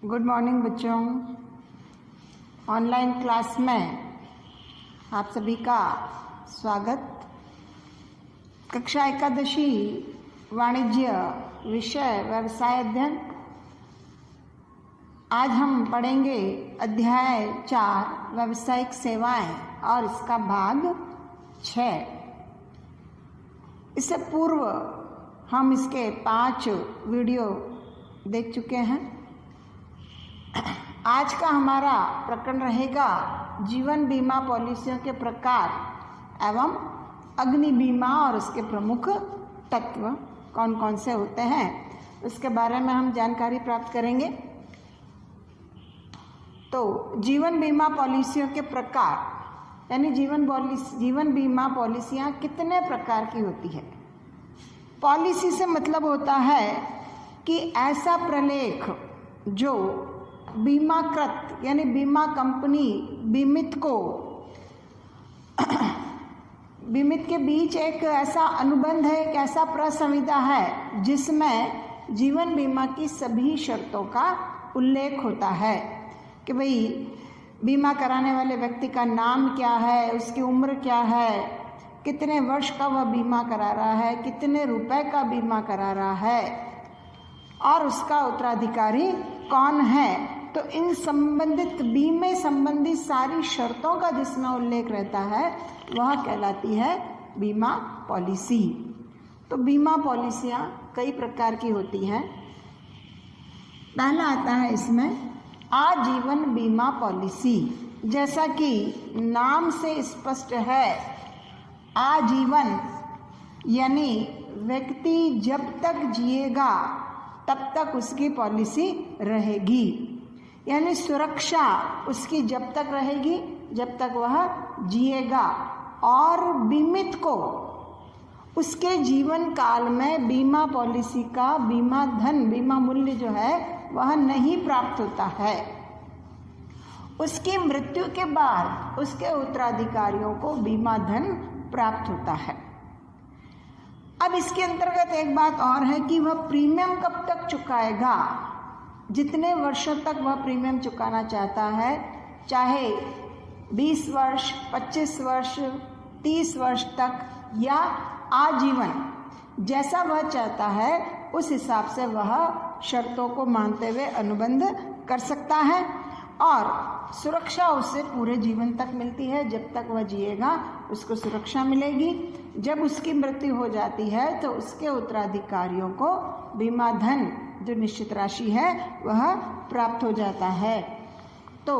Good morning बच्चों। Online class में आप सभी का स्वागत। कक्षा एकादशी वाणिज्य विषय व्यवसाय अध्ययन। आज हम पढ़ेंगे अध्याय 4 व्यावसायिक सेवाएं और इसका भाग 6। इससे पूर्व हम इसके 5 वीडियो देख चुके हैं। आज का हमारा प्रकरण रहेगा जीवन बीमा पॉलिसियों के प्रकार एवं अग्नि बीमा और उसके प्रमुख तत्व कौन कौन से होते हैं, उसके बारे में हम जानकारी प्राप्त करेंगे। तो जीवन बीमा पॉलिसियों के प्रकार यानी जीवन बीमा पॉलिसियां कितने प्रकार की होती है। पॉलिसी से मतलब होता है कि ऐसा प्रलेख जो बीमाकृत यानी बीमा कंपनी बीमित के बीच एक ऐसा अनुबंध है, एक ऐसा प्रसंविदा है जिसमें जीवन बीमा की सभी शर्तों का उल्लेख होता है कि भाई बीमा कराने वाले व्यक्ति का नाम क्या है, उसकी उम्र क्या है, कितने वर्ष का वह बीमा करा रहा है, कितने रुपए का बीमा करा रहा है और उसका उत्तराधिकारी कौन है। तो इन संबंधित बीमे संबंधी सारी शर्तों का जिसमें उल्लेख रहता है वह कहलाती है बीमा पॉलिसी। तो बीमा पॉलिसियां कई प्रकार की होती हैं। पहला आता है इसमें आजीवन बीमा पॉलिसी। जैसा कि नाम से स्पष्ट है, आजीवन यानी व्यक्ति जब तक जिएगा तब तक उसकी पॉलिसी रहेगी, यानी सुरक्षा उसकी जब तक रहेगी जब तक वह जिएगा और बीमित को उसके जीवन काल में बीमा पॉलिसी का बीमा धन, बीमा मूल्य जो है वह नहीं प्राप्त होता है। उसकी मृत्यु के बाद उसके उत्तराधिकारियों को बीमा धन प्राप्त होता है। अब इसके अंतर्गत एक बात और है कि वह प्रीमियम कब तक चुकाएगा। जितने वर्षों तक वह प्रीमियम चुकाना चाहता है, चाहे 20 वर्ष, 25 वर्ष, 30 वर्ष तक या आजीवन, जैसा वह चाहता है उस हिसाब से वह शर्तों को मानते हुए अनुबंध कर सकता है और सुरक्षा उसे पूरे जीवन तक मिलती है। जब तक वह जिएगा उसको सुरक्षा मिलेगी। जब उसकी मृत्यु हो जाती है तो उसके उत्तराधिकारियों को बीमा धन जो निश्चित राशि है वह प्राप्त हो जाता है। तो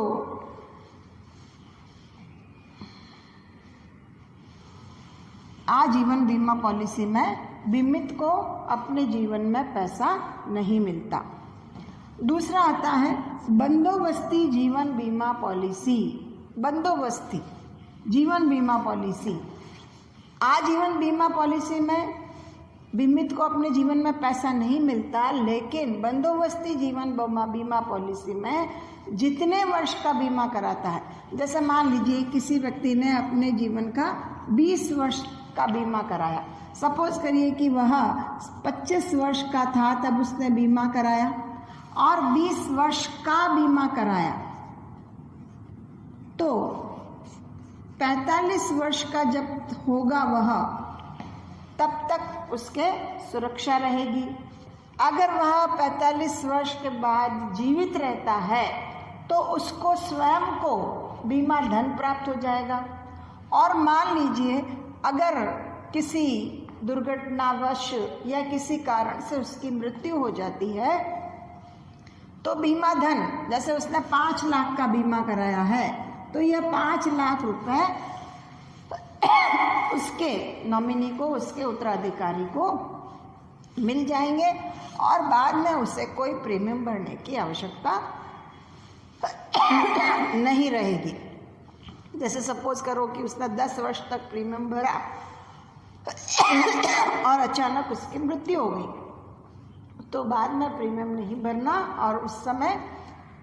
आजीवन बीमा पॉलिसी में बीमित को अपने जीवन में पैसा नहीं मिलता। दूसरा आता है बंदोबस्ती जीवन बीमा पॉलिसी। बंदोबस्ती जीवन बीमा पॉलिसी। आजीवन बीमा पॉलिसी में बीमित को अपने जीवन में पैसा नहीं मिलता, लेकिन बंदोबस्ती जीवन बीमा पॉलिसी में जितने वर्ष का बीमा कराता है, जैसे मान लीजिए किसी व्यक्ति ने अपने जीवन का 20 वर्ष का बीमा कराया। सपोज करिए कि वह 25 वर्ष का था तब उसने बीमा कराया और 20 वर्ष का बीमा कराया, तो 45 वर्ष का जब होगा वह तब तक उसके सुरक्षा रहेगी। अगर वह 45 वर्ष के बाद जीवित रहता है तो उसको स्वयं को बीमा धन प्राप्त हो जाएगा। और मान लीजिए अगर किसी दुर्घटनावश या किसी कारण से उसकी मृत्यु हो जाती है तो बीमा धन, जैसे उसने 5 लाख का बीमा कराया है तो यह 5 लाख रुपए उसके नॉमिनी को, उसके उत्तराधिकारी को मिल जाएंगे और बाद में उसे कोई प्रीमियम भरने की आवश्यकता नहीं रहेगी। जैसे सपोज करो कि उसने 10 वर्ष तक प्रीमियम भरा और अचानक उसकी मृत्यु हो गई तो बाद में प्रीमियम नहीं भरना और उस समय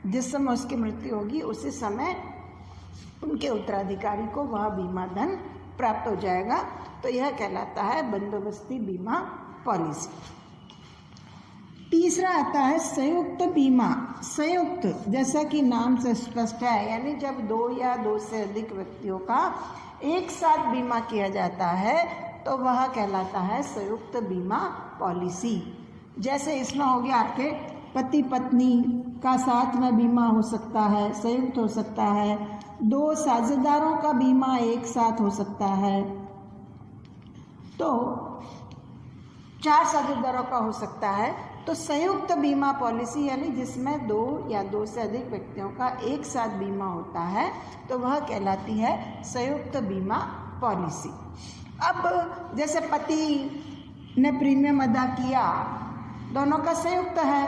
जिस समय उसकी मृत्यु होगी उसी समय उनके उत्तराधिकारी को वह बीमा धन प्राप्त हो जाएगा। तो यह कहलाता है बंदोबस्ती बीमा पॉलिसी। तीसरा आता है संयुक्त बीमा। संयुक्त जैसा कि नाम से स्पष्ट है, यानी जब दो या दो से अधिक व्यक्तियों का एक साथ बीमा किया जाता है तो वह कहलाता है संयुक्त बीमा पॉलिसी। जैसे इसमें हो गया आपके पति पत्नी का साथ में बीमा हो सकता है, संयुक्त हो सकता है, दो साझेदारों का बीमा एक साथ हो सकता है, तो 4 साझेदारों का हो सकता है। तो संयुक्त बीमा पॉलिसी यानी जिसमें दो या दो से अधिक व्यक्तियों का एक साथ बीमा होता है तो वह कहलाती है संयुक्त बीमा पॉलिसी। अब जैसे पति ने प्रीमियम अदा किया, दोनों का संयुक्त है,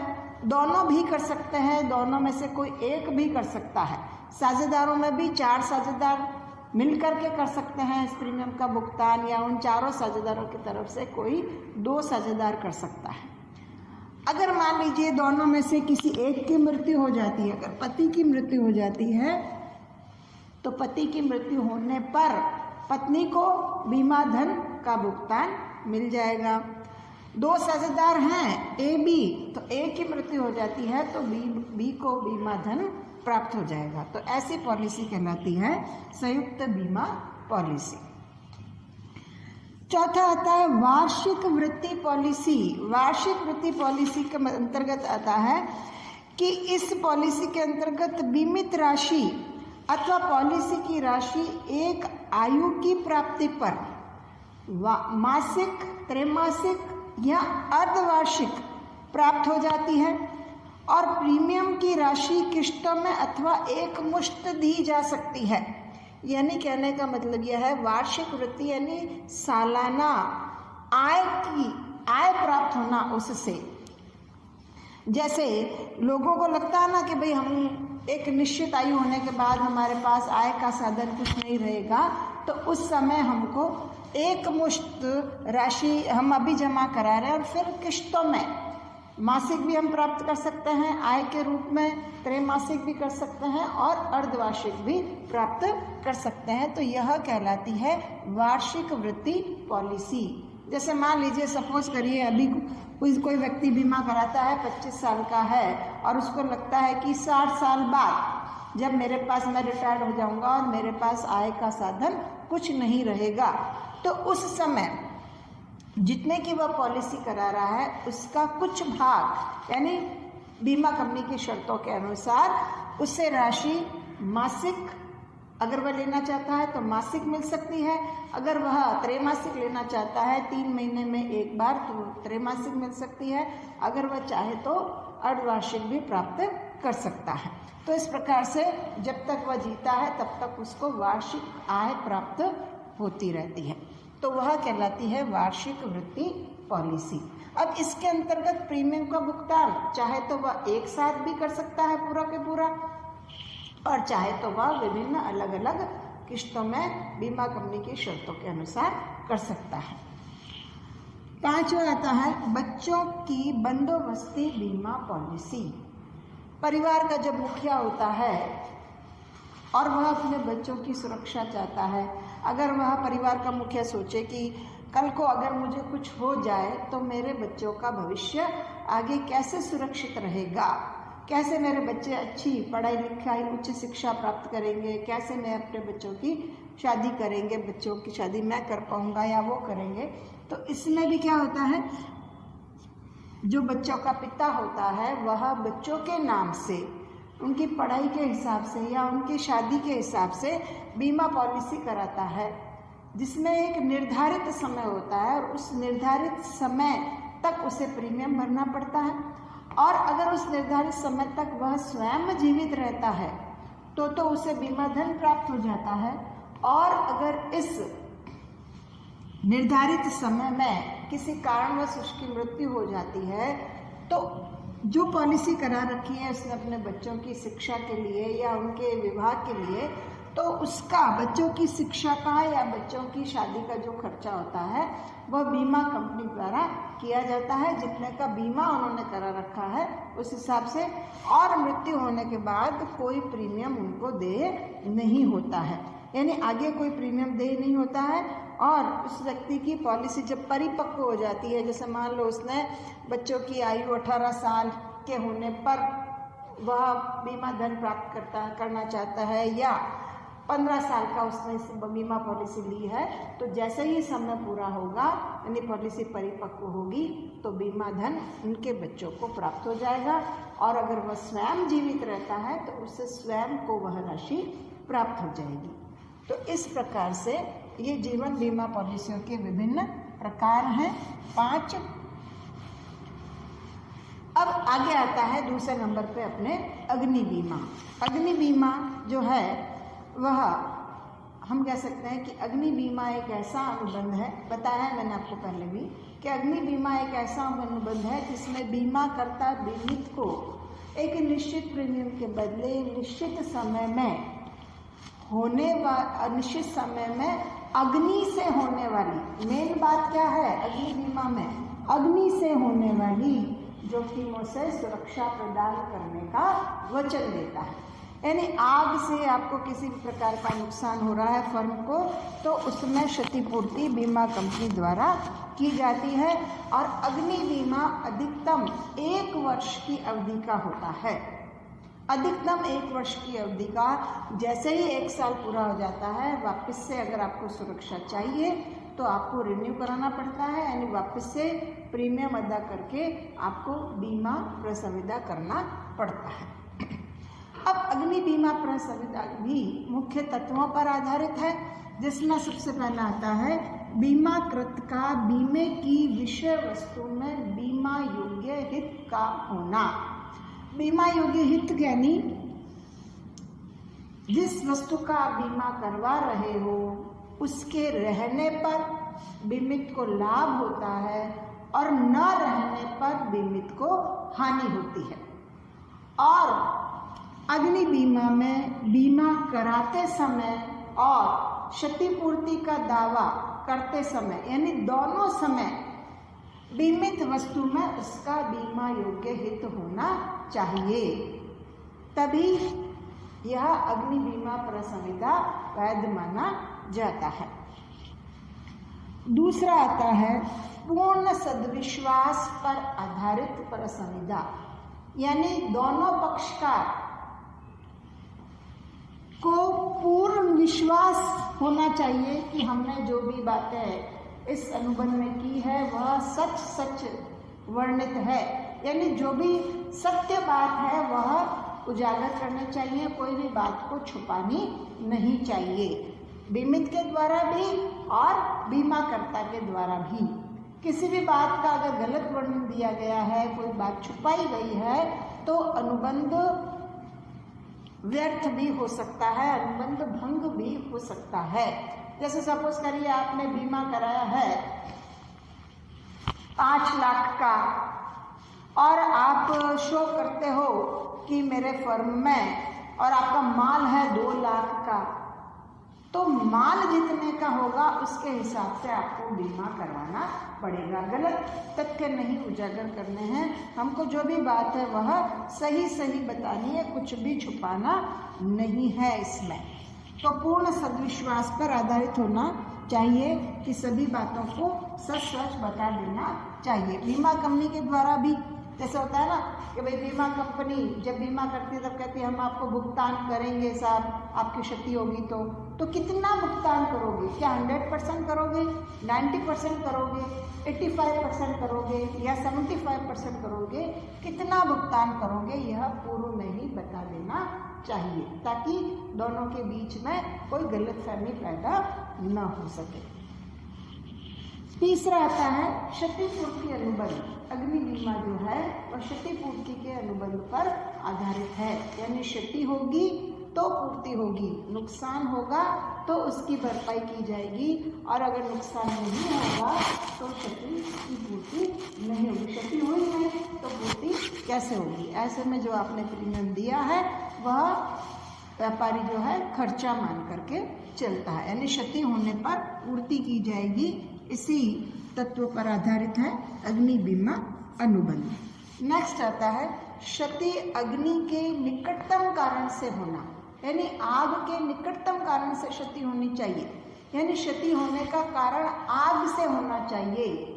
दोनों भी कर सकते हैं, दोनों में से कोई एक भी कर सकता है। साझेदारों में भी 4 साझेदार मिल करके कर सकते हैं इस प्रीमियम का भुगतान, या उन चारों साझेदारों की तरफ से कोई 2 साझेदार कर सकता है। अगर मान लीजिए दोनों में से किसी एक की मृत्यु हो जाती है, अगर पति की मृत्यु हो जाती है तो पति की मृत्यु होने पर पत्नी को बीमा धन का भुगतान मिल जाएगा। 2 साझेदार हैं ए बी, तो ए की मृत्यु हो जाती है तो बी को बीमा धन प्राप्त हो जाएगा। तो ऐसी पॉलिसी कहलाती है संयुक्त बीमा पॉलिसी। चौथा आता है वार्षिक वृत्ति पॉलिसी। वार्षिक वृत्ति पॉलिसी के अंतर्गत आता है कि इस पॉलिसी के अंतर्गत बीमित राशि अथवा पॉलिसी की राशि एक आयु की प्राप्ति पर मासिक, त्रैमासिक या अर्धवार्षिक प्राप्त हो जाती है और प्रीमियम की राशि किश्तों में अथवा एक मुश्त दी जा सकती है। यानी कहने का मतलब यह है वार्षिक वृत्ति यानी सालाना आय प्राप्त होना उससे। जैसे लोगों को लगता है ना कि भाई हम एक निश्चित आयु होने के बाद हमारे पास आय का साधन कुछ नहीं रहेगा, तो उस समय हमको एक मुश्त राशि हम अभी जमा करा रहे हैं और फिर किश्तों में मासिक भी हम प्राप्त कर सकते हैं आय के रूप में, त्रैमासिक भी कर सकते हैं और अर्धवार्षिक भी प्राप्त कर सकते हैं। तो यह कहलाती है वार्षिक वृत्ति पॉलिसी। जैसे मान लीजिए सपोज करिए अभी कोई व्यक्ति बीमा कराता है, 25 साल का है और उसको लगता है कि 60 साल बाद जब मेरे पास मैं रिटायर्ड हो जाऊंगा और मेरे पास आय का साधन कुछ नहीं रहेगा, तो उस समय जितने की वह पॉलिसी करा रहा है उसका कुछ भाग यानी बीमा कंपनी की शर्तों के अनुसार उसे राशि मासिक अगर वह लेना चाहता है तो मासिक मिल सकती है, अगर वह त्रैमासिक लेना चाहता है 3 महीने में एक बार तो त्रैमासिक मिल सकती है, अगर वह चाहे तो अर्धवार्षिक भी प्राप्त कर सकता है। तो इस प्रकार से जब तक वह जीता है तब तक उसको वार्षिक आय प्राप्त होती रहती है, तो वह कहलाती है वार्षिक वृत्ति पॉलिसी। अब इसके अंतर्गत प्रीमियम का भुगतान चाहे तो वह एक साथ भी कर सकता है पूरा के पूरा, और चाहे तो वह विभिन्न अलग अलग किश्तों में बीमा कंपनी की शर्तों के अनुसार कर सकता है। 5वां आता है बच्चों की बंदोबस्ती बीमा पॉलिसी। परिवार का जब मुखिया होता है और वह अपने बच्चों की सुरक्षा चाहता है, अगर वह परिवार का मुखिया सोचे कि कल को अगर मुझे कुछ हो जाए तो मेरे बच्चों का भविष्य आगे कैसे सुरक्षित रहेगा, कैसे मेरे बच्चे अच्छी पढ़ाई लिखाई उच्च शिक्षा प्राप्त करेंगे, कैसे मैं अपने बच्चों की शादी करेंगे, बच्चों की शादी मैं कर पाऊंगा या वो करेंगे। तो इसमें भी क्या होता है, जो बच्चों का पिता होता है वह बच्चों के नाम से उनकी पढ़ाई के हिसाब से या उनकी शादी के हिसाब से बीमा पॉलिसी कराता है, जिसमें एक निर्धारित समय होता है और उस निर्धारित समय तक उसे प्रीमियम भरना पड़ता है। और अगर उस निर्धारित समय तक वह स्वयं जीवित रहता है तो उसे बीमा धन प्राप्त हो जाता है, और अगर इस निर्धारित समय में किसी कारणवश उसकी मृत्यु हो जाती है तो जो पॉलिसी करा रखी है उसने अपने बच्चों की शिक्षा के लिए या उनके विवाह के लिए, तो उसका बच्चों की शिक्षा का या बच्चों की शादी का जो खर्चा होता है वह बीमा कंपनी द्वारा किया जाता है। जितने का बीमा उन्होंने करा रखा है उस हिसाब से, और मृत्यु होने के बाद कोई प्रीमियम उनको देय नहीं होता है। यानी आगे कोई प्रीमियम देय नहीं होता है। और उस व्यक्ति की पॉलिसी जब परिपक्व हो जाती है, जैसे मान लो उसने बच्चों की आयु 18 साल के होने पर वह बीमा धन प्राप्त करना चाहता है, या 15 साल का उसने बीमा पॉलिसी ली है, तो जैसे ही समय पूरा होगा यानी पॉलिसी परिपक्व होगी तो बीमा धन उनके बच्चों को प्राप्त हो जाएगा। और अगर वह स्वयं जीवित रहता है तो उसे स्वयं को वह राशि प्राप्त हो जाएगी। तो इस प्रकार से ये जीवन बीमा पॉलिसियों के विभिन्न प्रकार हैं 5। अब आगे आता है दूसरे नंबर पे अपने अग्नि बीमा। अग्नि बीमा जो है वह हम कह सकते हैं कि अग्नि बीमा एक ऐसा अनुबंध है, बताया है मैंने आपको पहले भी, कि अग्नि बीमा एक ऐसा अनुबंध है जिसमें बीमाकर्ता बीमित को एक निश्चित प्रीमियम के बदले निश्चित समय में अनिश्चित समय में अग्नि से होने वाली, मेन बात क्या है अग्नि बीमा में, अग्नि से होने वाली जोखिमों से सुरक्षा प्रदान करने का वचन देता है। यानी आग से आपको किसी भी प्रकार का नुकसान हो रहा है फर्म को, तो उसमें क्षतिपूर्ति बीमा कंपनी द्वारा की जाती है। और अग्नि बीमा अधिकतम 1 वर्ष की अवधि का होता है, अधिकतम 1 वर्ष की अवधि का। जैसे ही 1 साल पूरा हो जाता है, वापस से अगर आपको सुरक्षा चाहिए तो आपको रिन्यू कराना पड़ता है, यानी वापस से प्रीमियम अदा करके आपको बीमा प्रसंविदा करना पड़ता है। अब अग्नि बीमा प्रसंविदा भी मुख्य तत्वों पर आधारित है, जिसमें सबसे पहला आता है बीमाकृत का बीमे की विषय वस्तु में बीमा योग्य हित का होना। बीमा योग्य हित यानी जिस वस्तु का आप बीमा करवा रहे हो उसके रहने पर बीमित को लाभ होता है और न रहने पर बीमित को हानि होती है। और अग्नि बीमा में बीमा कराते समय और क्षतिपूर्ति का दावा करते समय यानी दोनों समय बीमित वस्तु में उसका बीमा योग्य हित होना चाहिए, तभी यह अग्नि बीमा प्रसंविदा वैध माना जाता है। दूसरा आता है पूर्ण सद्विश्वास पर आधारित प्रसंविदा, यानी दोनों पक्षकार को पूर्ण विश्वास होना चाहिए कि हमने जो भी बातें इस अनुबंध में की है वह सच वर्णित है, यानी जो भी सत्य बात है वह उजागर करनी चाहिए, कोई भी बात को छुपानी नहीं चाहिए, बीमित के द्वारा भी और बीमाकर्ता के द्वारा भी। किसी भी बात का अगर गलत वर्णन दिया गया है, कोई बात छुपाई गई है, तो अनुबंध व्यर्थ भी हो सकता है, अनुबंध भंग भी हो सकता है। जैसे सपोज करिए आपने बीमा कराया है 5 लाख का और आप शो करते हो कि मेरे फर्म में, और आपका माल है 2 लाख का, तो माल जितने का होगा उसके हिसाब से आपको बीमा करवाना पड़ेगा। गलत तथ्य नहीं उजागर करने हैं, हमको जो भी बात है वह सही बतानी है, कुछ भी छुपाना नहीं है इसमें। तो पूर्ण सद्विश्वास पर आधारित होना चाहिए कि सभी बातों को सच बता देना चाहिए। बीमा कंपनी के द्वारा भी जैसे होता है ना कि भाई बीमा कंपनी जब बीमा करती है तब कहती है हम आपको भुगतान करेंगे साहब, आपकी क्षति होगी तो कितना भुगतान करोगे? क्या 100% करोगे, 90% करोगे, 85% करोगे या 75% करोगे? कितना भुगतान करोगे यह पूर्व में ही बता देना चाहिए, ताकि दोनों के बीच में कोई गलतफहमी पैदा न हो सके। तीसरा आता है क्षतिपूर्ति अनुबंध। अग्नि बीमा जो है वह क्षतिपूर्ति के अनुबंध पर आधारित है, यानी क्षति होगी तो पूर्ति होगी, नुकसान होगा तो उसकी भरपाई की जाएगी, और अगर नुकसान नहीं होगा तो क्षति की पूर्ति नहीं होगी। क्षति हुई है तो पूर्ति कैसे होगी? ऐसे में जो आपने प्रीमियम दिया है वह व्यापारी जो है खर्चा मान करके चलता है, यानी क्षति होने पर पूर्ति की जाएगी। इसी तत्व पर आधारित है अग्नि बीमा अनुबंध। नेक्स्ट आता है क्षति अग्नि के निकटतम कारण से होना, यानी आग के निकटतम कारण से क्षति होनी चाहिए, यानी क्षति होने का कारण आग से होना चाहिए,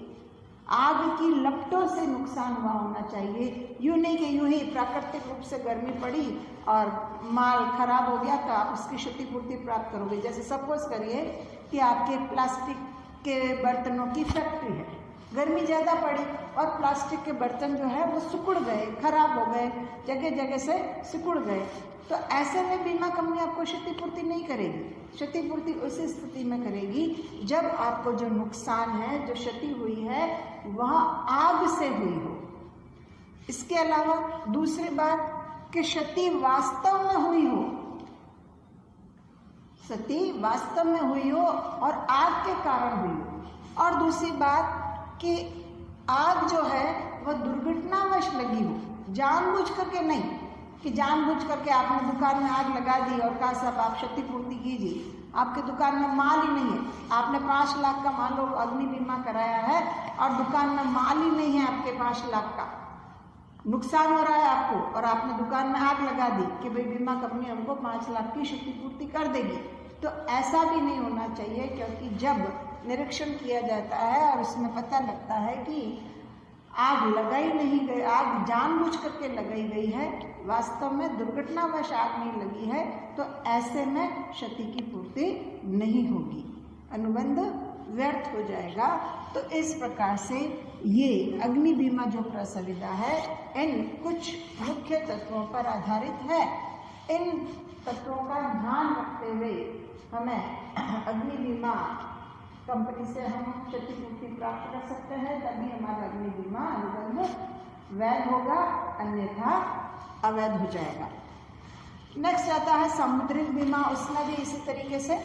आग की लपटों से नुकसान हुआ होना चाहिए। यूँ नहीं कि यूँ ही प्राकृतिक रूप से गर्मी पड़ी और माल खराब हो गया तो आप उसकी क्षतिपूर्ति प्राप्त करोगे। जैसे सपोज करिए कि आपके प्लास्टिक के बर्तनों की फैक्ट्री है, गर्मी ज़्यादा पड़ी और प्लास्टिक के बर्तन जो है वो सिकुड़ गए, खराब हो गए, जगह जगह से सिकुड़ गए, तो ऐसे में बीमा कंपनी आपको क्षतिपूर्ति नहीं करेगी। क्षतिपूर्ति उसी स्थिति में करेगी जब आपको जो नुकसान है, जो क्षति हुई है, वह आग से हुई हो। इसके अलावा दूसरी बात कि क्षति वास्तव में हुई हो, क्षति वास्तव में हुई हो और आग के कारण हुई हो। और दूसरी बात कि आग जो है वह दुर्घटनावश लगी हो, जानबूझ करके नहीं, कि जानबूझ करके आपने दुकान में आग लगा दी और कहा साहब आप क्षतिपूर्ति कीजिए। आपके दुकान में माल ही नहीं है, आपने 5 लाख का मान लो अग्नि बीमा कराया है और दुकान में माल ही नहीं है, आपके 5 लाख का नुकसान हो रहा है आपको, और आपने दुकान में आग लगा दी कि भाई बीमा कंपनी हमको 5 लाख की क्षतिपूर्ति कर देगी। तो ऐसा भी नहीं होना चाहिए, क्योंकि जब निरीक्षण किया जाता है और उसमें पता लगता है कि आग लगाई नहीं गई, आग जानबूझ करके लगाई गई है, वास्तव में दुर्घटनावश आग नहीं लगी है, तो ऐसे में क्षति की पूर्ति नहीं होगी, अनुबंध व्यर्थ हो जाएगा। तो इस प्रकार से ये अग्नि बीमा जो प्रसविदा है इन कुछ मुख्य तत्वों पर आधारित है। इन तत्वों का ध्यान रखते हुए हमें अग्नि बीमा कंपनी से हम क्षतिपूर्ति प्राप्त कर सकते हैं, तभी हमारा अग्नि बीमा अनुबंध वैध होगा, अन्यथा अवैध हो जाएगा। नेक्स्ट आता है सामुद्रिक बीमा। उसमें भी इसी तरीके से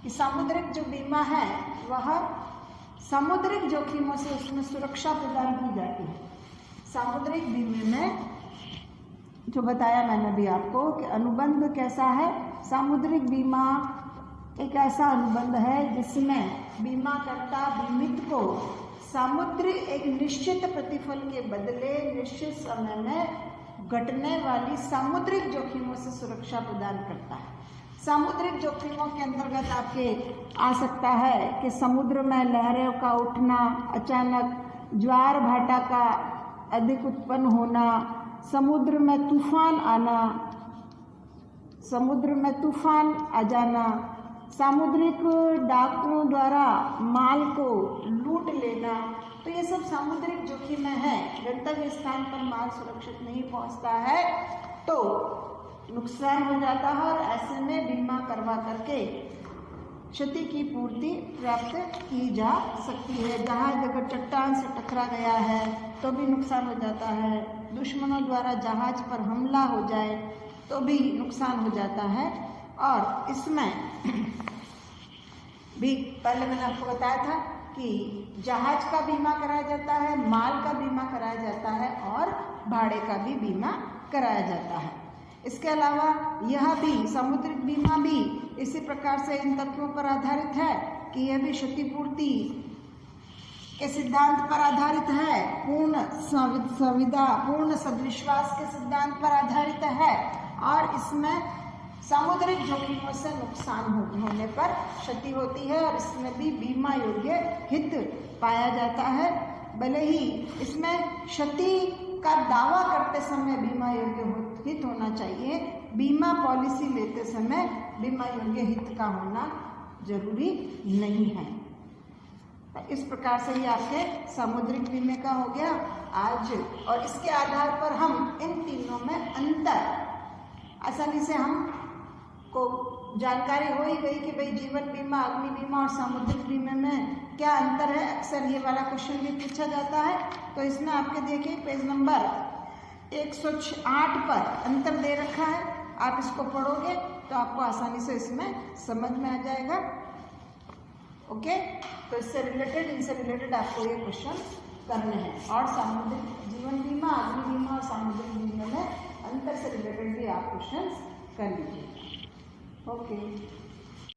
कि सामुद्रिक जो बीमा है वह सामुद्रिक जोखिमों से उसमें सुरक्षा प्रदान की जाती है। सामुद्रिक बीमे में जो बताया मैंने भी आपको कि अनुबंध कैसा है, सामुद्रिक बीमा एक ऐसा अनुबंध है जिसमें बीमाकर्ता बीमित को समुद्र एक निश्चित प्रतिफल के बदले निश्चित समय में घटने वाली सामुद्रिक जोखिमों से सुरक्षा प्रदान करता है। सामुद्रिक जोखिमों के अंतर्गत आपके आ सकता है कि समुद्र में लहरों का उठना, अचानक ज्वार भाटा का अधिक उत्पन्न होना, समुद्र में तूफान आना, समुद्र में तूफान आ जाना, सामुद्रिक डाकुओं द्वारा माल को लूट लेना, तो ये सब सामुद्रिक जोखिम है। गंतव्य स्थान पर माल सुरक्षित नहीं पहुंचता है तो नुकसान हो जाता है, और ऐसे में बीमा करवा करके क्षति की पूर्ति प्राप्त की जा सकती है। जहाज अगर चट्टान से टकरा गया है तो भी नुकसान हो जाता है, दुश्मनों द्वारा जहाज पर हमला हो जाए तो भी नुकसान हो जाता है। और इसमें भी पहले मैंने आपको बताया था कि जहाज का बीमा कराया जाता है, माल का बीमा कराया जाता है और भाड़े का भी बीमा कराया जाता है। इसके अलावा यह भी समुद्रिक बीमा भी इसी प्रकार से इन तत्वों पर आधारित है कि यह भी क्षतिपूर्ति के सिद्धांत पर आधारित है, पूर्ण संविदा, पूर्ण सद्विश्वास के सिद्धांत पर आधारित है, और इसमें सामुद्रिक जोखिमों से नुकसान होने पर क्षति होती है, और इसमें भी बीमा योग्य हित पाया जाता है। भले ही इसमें क्षति का दावा करते समय बीमा योग्य हित होना चाहिए, बीमा पॉलिसी लेते समय बीमा योग्य हित का होना जरूरी नहीं है। तो इस प्रकार से ये आपके सामुद्रिक बीमे का हो गया आज, और इसके आधार पर हम इन तीनों में अंतर आसानी से हम को जानकारी हो ही गई कि भाई जीवन बीमा, अग्नि बीमा और सामुद्रिक बीमे में क्या अंतर है। अक्सर ये वाला क्वेश्चन भी पूछा जाता है, तो इसमें आपके देखिए पेज नंबर 108 पर अंतर दे रखा है, आप इसको पढ़ोगे तो आपको आसानी से इसमें समझ में आ जाएगा। ओके, तो इससे रिलेटेड, इनसे रिलेटेड आपको ये क्वेश्चन करने हैं, और सामुद्रिक जीवन बीमा, अग्नि बीमा और सामुद्रिक बीमे में अंतर से रिलेटेड भी आप क्वेश्चन कर लीजिए। ओके।